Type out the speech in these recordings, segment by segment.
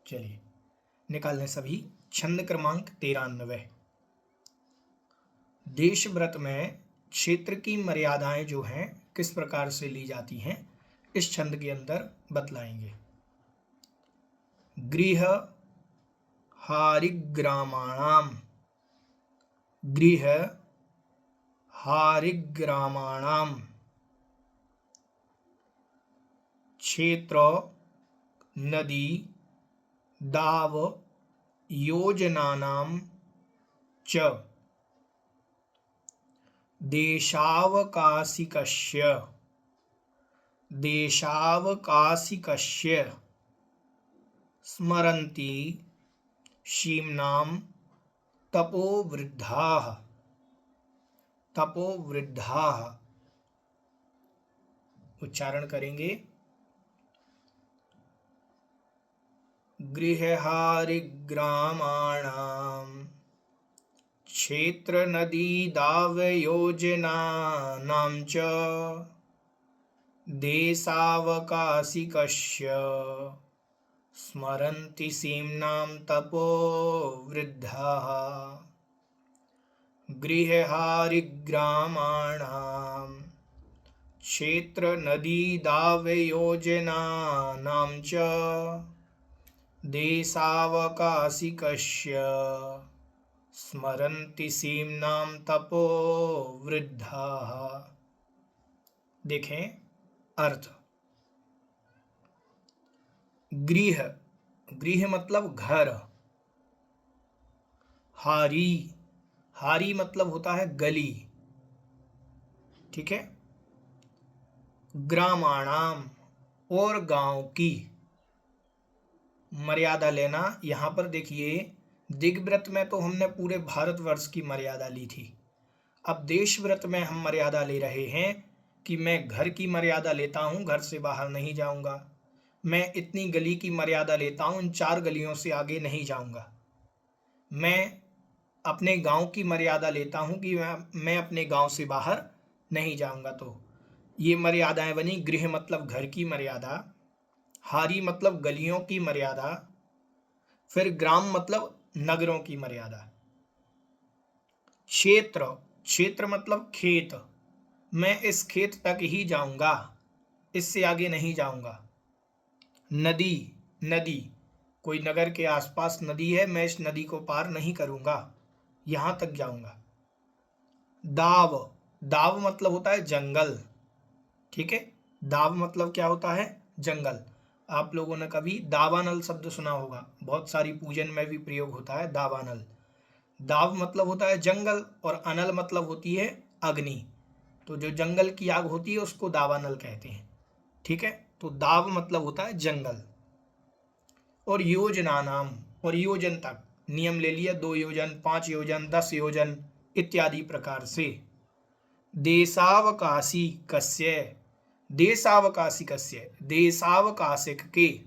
चलिए निकालने सभी। छंद क्रमांक 93। देश व्रत में क्षेत्र की मर्यादाएं जो हैं किस प्रकार से ली जाती हैं इस छंद के अंदर बतलाएंगे। गृह हारिग्रामाणाम, गृह हारिग्रामाणाम, क्षेत्र नदी दाव योजनानां च देशावकाशिकस्य स्मरन्ति शीम्नां तपोवृद्धाः। उच्चारण करेंगे। गृहहारिग्रामाणां क्षेत्र नदी दावयोजनानां च देशावकाशिकस्य स्मरन्ति सीम्नां तपोवृद्धाः। गृहहारिग्रामाणां क्षेत्र नदी दावयोजनानां च देशावकाशिकस्य स्मरन्ति सीम्नां तपोवृद्धाः। देखें अर्थ। गृह, गृह मतलब घर। हारी, हारी मतलब होता है गली, ठीक है। ग्रामाणाम और गांव की। मर्यादा लेना, यहाँ पर देखिए दिग्व्रत में तो हमने पूरे भारतवर्ष की मर्यादा ली थी। अब देश व्रत में हम मर्यादा ले रहे हैं कि मैं घर की मर्यादा लेता हूँ, घर से बाहर नहीं जाऊँगा। मैं इतनी गली की मर्यादा लेता हूँ, इन 4 गलियों से आगे नहीं जाऊँगा। मैं अपने गांव की मर्यादा लेता हूँ कि मैं अपने गांव से बाहर नहीं जाऊँगा। तो ये मर्यादाएं बनी। गृह मतलब घर की मर्यादा, हारी मतलब गलियों की मर्यादा, फिर ग्राम मतलब नगरों की मर्यादा। क्षेत्र, क्षेत्र मतलब खेत। मैं इस खेत तक ही जाऊंगा, इससे आगे नहीं जाऊंगा। नदी, नदी कोई नगर के आसपास नदी है, मैं इस नदी को पार नहीं करूंगा, यहां तक जाऊंगा। दाव, दाव मतलब होता है जंगल, ठीक है। दाव मतलब क्या होता है? जंगल। आप लोगों ने कभी दावानल शब्द सुना होगा, बहुत सारी पूजन में भी प्रयोग होता है दावानल। दाव मतलब होता है जंगल और अनल मतलब होती है अग्नि। तो जो जंगल की आग होती है उसको दावानल कहते हैं, ठीक है। तो दाव मतलब होता है जंगल। और योजना नाम, और योजन तक, नियम ले लिया 2 योजन, 5 योजन, 10 योजन इत्यादि प्रकार से। देशावकाशी कस्य, देशावकाशी कस्य, देशावकाशिक के।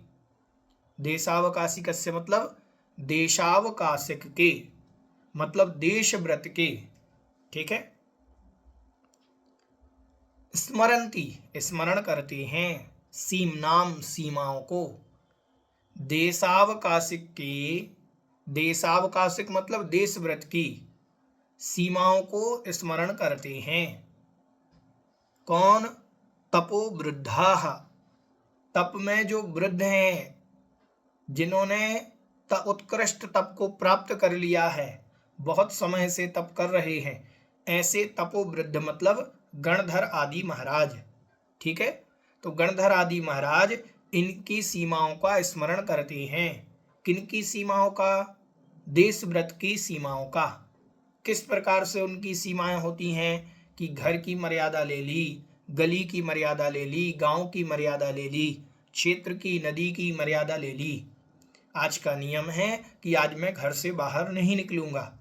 देशावकाशी कस्य मतलब देशावकाशिक के, मतलब देश व्रत के, ठीक है। स्मरंती स्मरण करते हैं, सीमनाम सीमाओं को, देशावकाशिक के, देशावकाशिक मतलब देश व्रत की सीमाओं को स्मरण करते हैं। कौन? तपोवृद्धाः, तप में जो वृद्ध हैं, जिन्होंने उत्कृष्ट तप को प्राप्त कर लिया है, बहुत समय से तप कर रहे हैं, ऐसे तपोवृद्ध मतलब गणधर आदि महाराज, ठीक है। तो गणधर आदि महाराज इनकी सीमाओं का स्मरण करते हैं। किनकी सीमाओं का? देश व्रत की सीमाओं का। किस प्रकार से उनकी सीमाएं होती हैं कि घर की मर्यादा ले ली, गली की मर्यादा ले ली, गांव की मर्यादा ले ली, क्षेत्र की, नदी की मर्यादा ले ली। आज का नियम है कि आज मैं घर से बाहर नहीं निकलूंगा।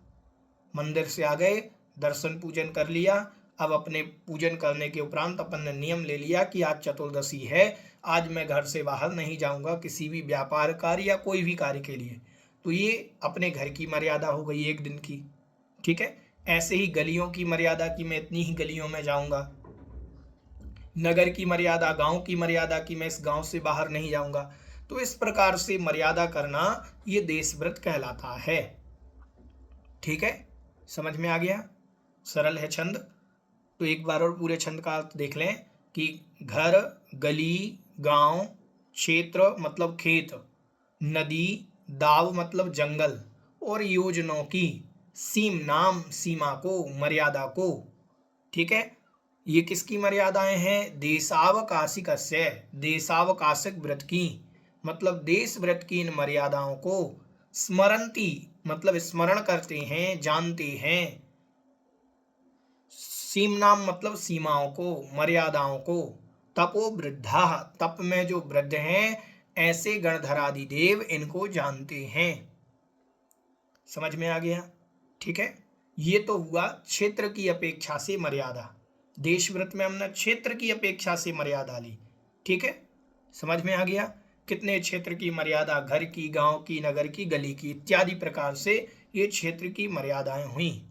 मंदिर से आ गए, दर्शन पूजन कर लिया, अब अपने पूजन करने के उपरांत अपन ने नियम ले लिया कि आज चतुर्दशी है, आज मैं घर से बाहर नहीं जाऊंगा किसी भी व्यापार कार्य या कोई भी कार्य के लिए। तो ये अपने घर की मर्यादा हो गई एक दिन की, ठीक है। ऐसे ही गलियों की मर्यादा कि मैं इतनी ही गलियों में जाऊंगा। नगर की मर्यादा, गांव की मर्यादा कि मैं इस गांव से बाहर नहीं जाऊंगा। तो इस प्रकार से मर्यादा करना ये देशव्रत कहलाता है। ठीक है, समझ में आ गया? सरल है छंद। तो एक बार और पूरे छंद का अर्थ देख लें कि घर, गली, गांव, क्षेत्र मतलब खेत, नदी, दाव मतलब जंगल, और योजनों की, सीम नाम सीमा को, मर्यादा को। ठीक है, ये किसकी मर्यादाएं हैं? देशावकाशिकस्य, देशावकाशिक व्रत की, मतलब देश व्रत की इन मर्यादाओं को स्मरन्ति मतलब स्मरण करते हैं, जानते हैं। सीमनाम मतलब सीमाओं को, मर्यादाओं को। तपो वृद्धा, तप में जो वृद्ध हैं ऐसे गणधरादि देव इनको जानते हैं। समझ में आ गया? ठीक है, ये तो हुआ क्षेत्र की अपेक्षा से मर्यादा। देशव्रत में हमने क्षेत्र की अपेक्षा से मर्यादा ली। ठीक है, समझ में आ गया? कितने क्षेत्र की मर्यादा? घर की, गांव की, नगर की, गली की, इत्यादि प्रकार से ये क्षेत्र की मर्यादाएं हुई।